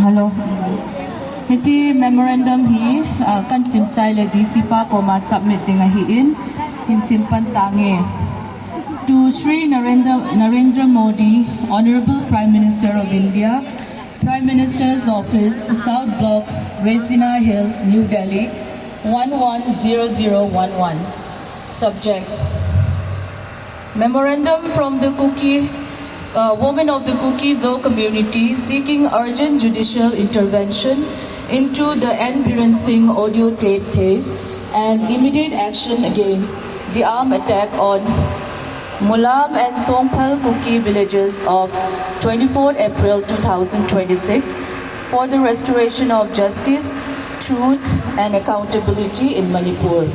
Hello. Hiti memorandum hi kan simchai le DC pa ko ma submit dinga hi in simpan tange to Shri Narendra Modi, Honorable Prime Minister of India, Prime Minister's Office, South Block, Resina Hills, New Delhi, 110011. Subject: Memorandum from the women of the Kuki Zo community seeking urgent judicial intervention into the N. Biren Singh audio tape case and immediate action against the armed attack on Mulam and Songphal Kuki villages of 24 April 2026 for the restoration of justice, truth and accountability in Manipur.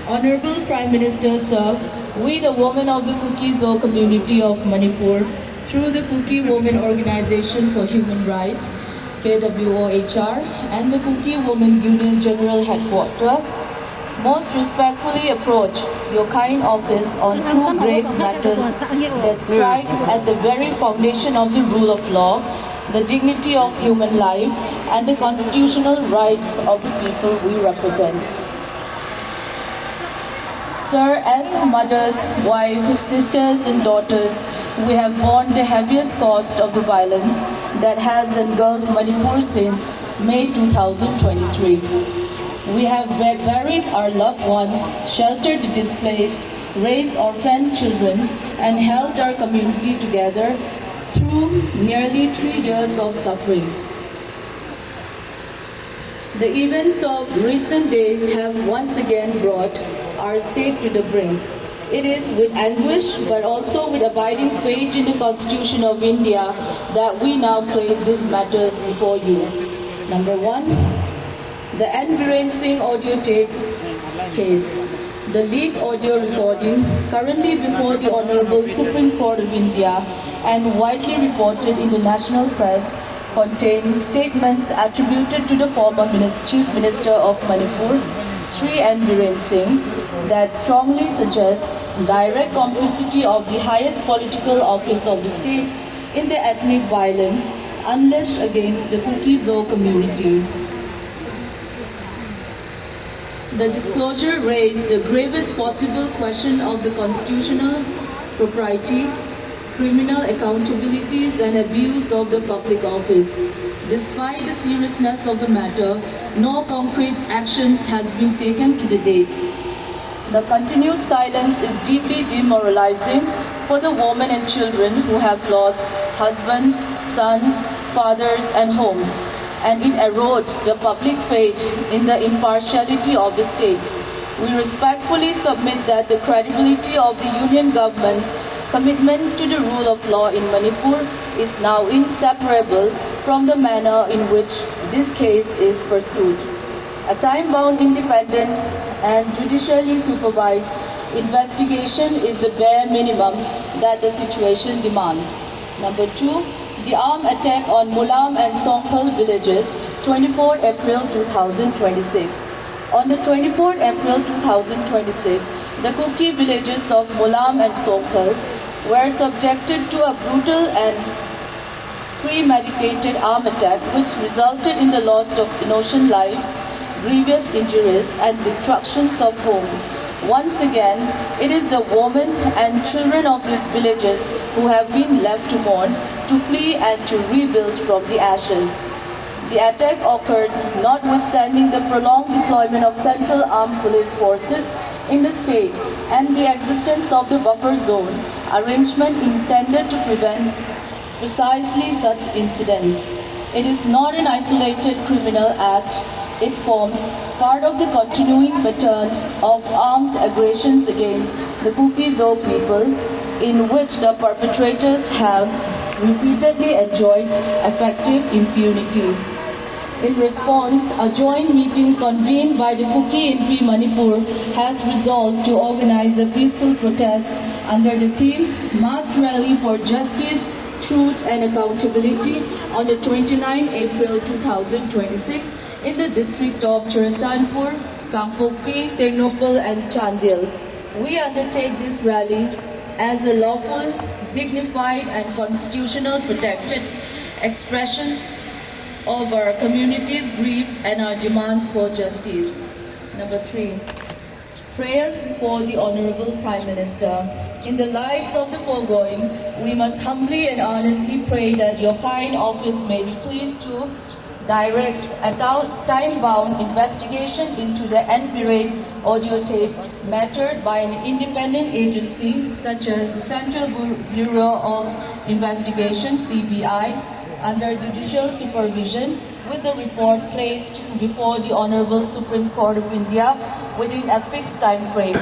Honorable Prime Minister, sir, we the women of the Kuki Zo community of Manipur, through the Kuki Women Organization for Human Rights, KWOHR, and the Kuki Women Union General Headquarters, most respectfully approach your kind office on two grave matters that strikes at the very foundation of the rule of law, the dignity of human life, and the constitutional rights of the people we represent. Sir, as mothers, wives, sisters and daughters, we have borne the heaviest cost of the violence that has engulfed Manipur since May 2023. We have buried our loved ones, sheltered the displaced, raised orphan children, and held our community together through nearly 3 years of sufferings. The events of recent days have once again brought our state to the brink. It is with anguish, but also with abiding faith in the Constitution of India, that we now place these matters before you. Number one, the N. Biren Singh audio tape case. The leaked audio recording, currently before the Honorable Supreme Court of India and widely reported in the national press, contains statements attributed to the former Chief Minister of Manipur, Shri N. Biren Singh, that strongly suggest direct complicity of the highest political office of the state in the ethnic violence unleashed against the Kuki Zo community. The disclosure raised the gravest possible question of the constitutional propriety, criminal accountabilities and abuse of the public office. Despite the seriousness of the matter, no concrete actions has been taken to the date. The continued silence is deeply demoralizing for the women and children who have lost husbands, sons, fathers and homes, and it erodes the public faith in the impartiality of the state. We respectfully submit that the credibility of the Union government's commitments to the rule of law in Manipur is now inseparable from the manner in which this case is pursued. A time-bound, independent and judicially supervised investigation is the bare minimum that the situation demands. Number two, the armed attack on Mulam and Songphal villages, 24 April 2026. On the 24th April 2026, the Kuki villages of Mulam and Songphal were subjected to a brutal and premeditated armed attack which resulted in the loss of innocent lives, grievous injuries and destructions of homes. Once again, it is the women and children of these villages who have been left to mourn, to flee and to rebuild from the ashes. The attack occurred notwithstanding the prolonged deployment of Central Armed Police Forces in the state and the existence of the buffer zone arrangement intended to prevent precisely such incidents. It is not an isolated criminal act. It forms part of the continuing patterns of armed aggressions against the Kuki Zo people, in which the perpetrators have repeatedly enjoyed effective impunity. In response, a joint meeting convened by the Kuki MP Manipur has resolved to organize a peaceful protest under the theme Mass Rally for Justice, Truth and Accountability on the 29th April 2026 in the district of Churachandpur, Kangpokpi, Tengnopal and Chandil. We undertake this rally as a lawful, dignified and constitutional protected expressions of our community's grief and our demands for justice. Number 3. Prayers for the Honorable Prime Minister. In the lights of the foregoing, we must humbly and honestly pray that your kind office may be pleased to direct a time-bound investigation into the NBRA audio tape mattered by an independent agency such as the Central Bureau of Investigation, CBI, under judicial supervision, with the report placed before the Honorable Supreme Court of India within a fixed time frame.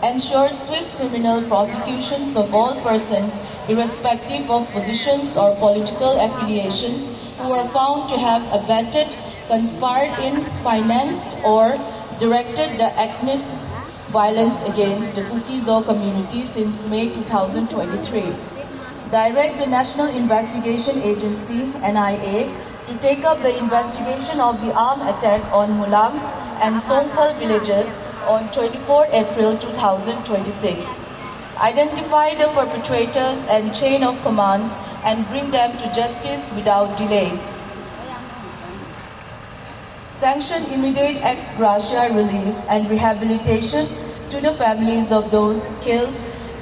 Ensure swift criminal prosecutions of all persons, irrespective of positions or political affiliations, who are found to have abetted, conspired in, financed, or directed the ethnic violence against the Kuki-Zo community since May 2023. Direct the National Investigation Agency, NIA, to take up the investigation of the armed attack on Mulam and Songpal villages on 24 April 2026. Identify the perpetrators and chain of commands and bring them to justice without delay. Sanction immediate ex gratia reliefs and rehabilitation to the families of those killed,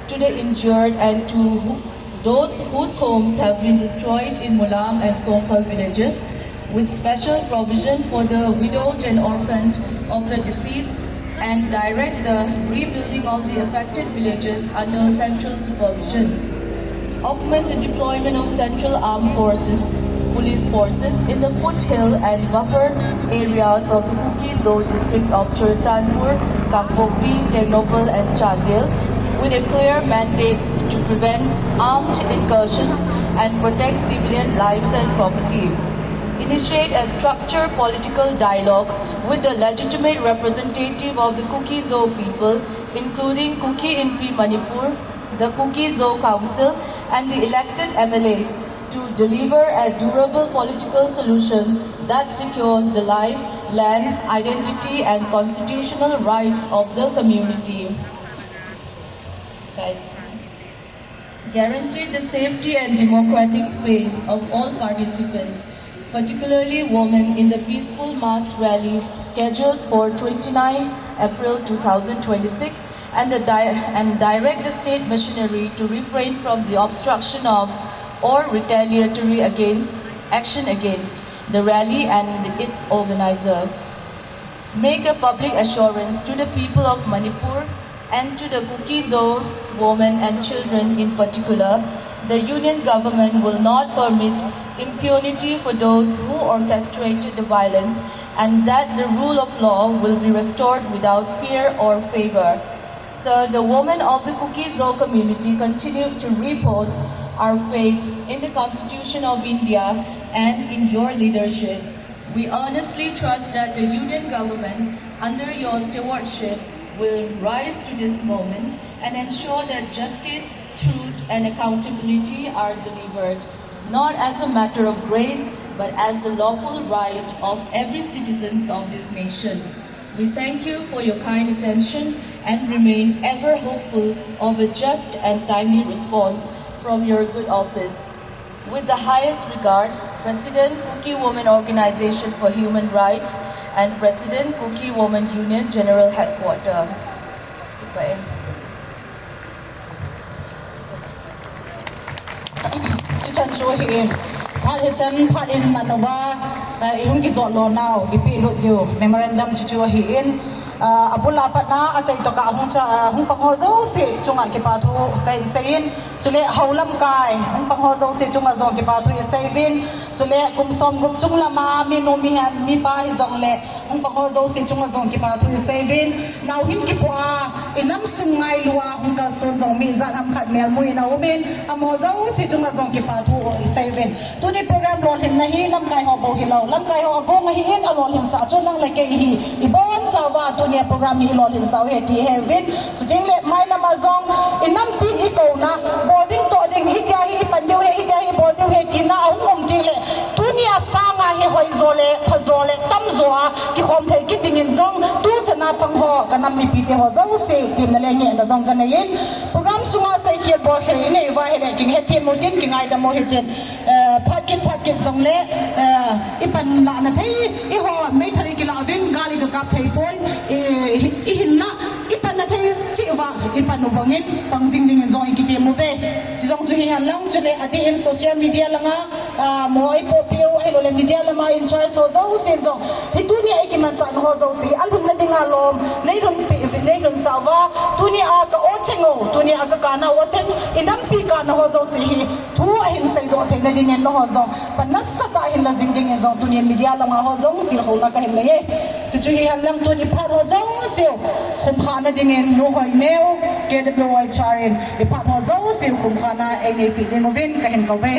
to the injured, and to those whose homes have been destroyed in Mulam and Songpal villages, with special provision for the widowed and orphaned of the deceased, and direct the rebuilding of the affected villages under central supervision. Augment the deployment of central armed forces, police forces in the foothill and buffer areas of the Kuki-Zo district of Churchandpur, Kangpokpi, Ternopal and Chandel, with a clear mandate to prevent armed incursions and protect civilian lives and property. Initiate a structured political dialogue with the legitimate representative of the Kuki-Zo people, including Kuki Inpi Manipur, the Kuki-Zo Council, and the elected MLAs, to deliver a durable political solution that secures the life, land, identity, and constitutional rights of the community. Guarantee the safety and democratic space of all participants, particularly women, in the peaceful mass rally scheduled for 29 April 2026, and direct the state machinery to refrain from the obstruction of or retaliatory action against the rally and its organizer. Make a public assurance to the people of Manipur and to the Kuki-Zo women and children in particular, the Union government will not permit impunity for those who orchestrated the violence, and that the rule of law will be restored without fear or favor. Sir, the women of the Kuki-Zo community continue to repose our faith in the Constitution of India and in your leadership. We honestly trust that the Union government, under your stewardship, will rise to this moment and ensure that justice, truth, and accountability are delivered, not as a matter of grace, but as the lawful right of every citizen of this nation. We thank you for your kind attention and remain ever hopeful of a just and timely response from your good office. With the highest regard, President, Kuki Women Organization for Human Rights, and President, Kuki Women Union General Headquarters. Goodbye. Chan cho hi phat he chan phat in manova ihung ki zot lo now ipi lo ju memorandum chu hi in abula patna achai to ka hung cha hung pang ho zo se chunga ki pa thu kain sein chule haulam kai hung pang ho zo se chunga zo ki pa thu se vin chule kum som gup chung lama mi no mi han mi pa hi zong le hung pang ho zo se chunga zo ki pa thu se vin now him ki pa inam sung ngai lua hung ka son zong mi zat am khat mel mui na uben am ho zo se chunga zo ki pa thu se vin tu ni program lon hin na hi lam kai ho bo hi lo lam kai ho bo ngai hi in alon hin sa chon lang le ke hi I bon sa wa tu ni program hi lon hin sa he ti he vin tu ding le mai na ma zong inam pin I ko na boarding to ding hi kya hi pan deu he hi kya hi boarding he ki na hung mom ding le tu ni asa nga hi hoi zo le pha zo le tam zo a ki khom thai ki ding in zong tu chana phang ho kanam mi pi te ho zo se tim na le nge na zong kan yin program sunga sai kier bor khere nei wa hele king he tim mo tin king ai da mo he tin phat kin zong le ipan la na thei I ho mai thari ki la vin gali ka kap thei pon I hin na ipan na thei chi wa ipan no bangin pang jing ding zong ki te mo ve chi zong chu hi han lang chu le ati in social media langa moi po pio ai lo le media lama in charge so zo sen zo hi tu ni ai ki man chan ho zo si album na dinga lom nei rum sawa tu ni a ka o chengo tu ni a ka kana o cheng inam pi ka na ho zo si hi thu a hin sai do thei na ding en no ho zo pan na sa ta hin la jing ding en zo tu ni media lama ho zo tir ho na ka hin le ye chu hi han lang tu ni phat ho zo si khum kha na ding en no hoi neo ke de bloi charin I phat ho zo si khum kha na ai nei pi ding ovin ka hin ka ve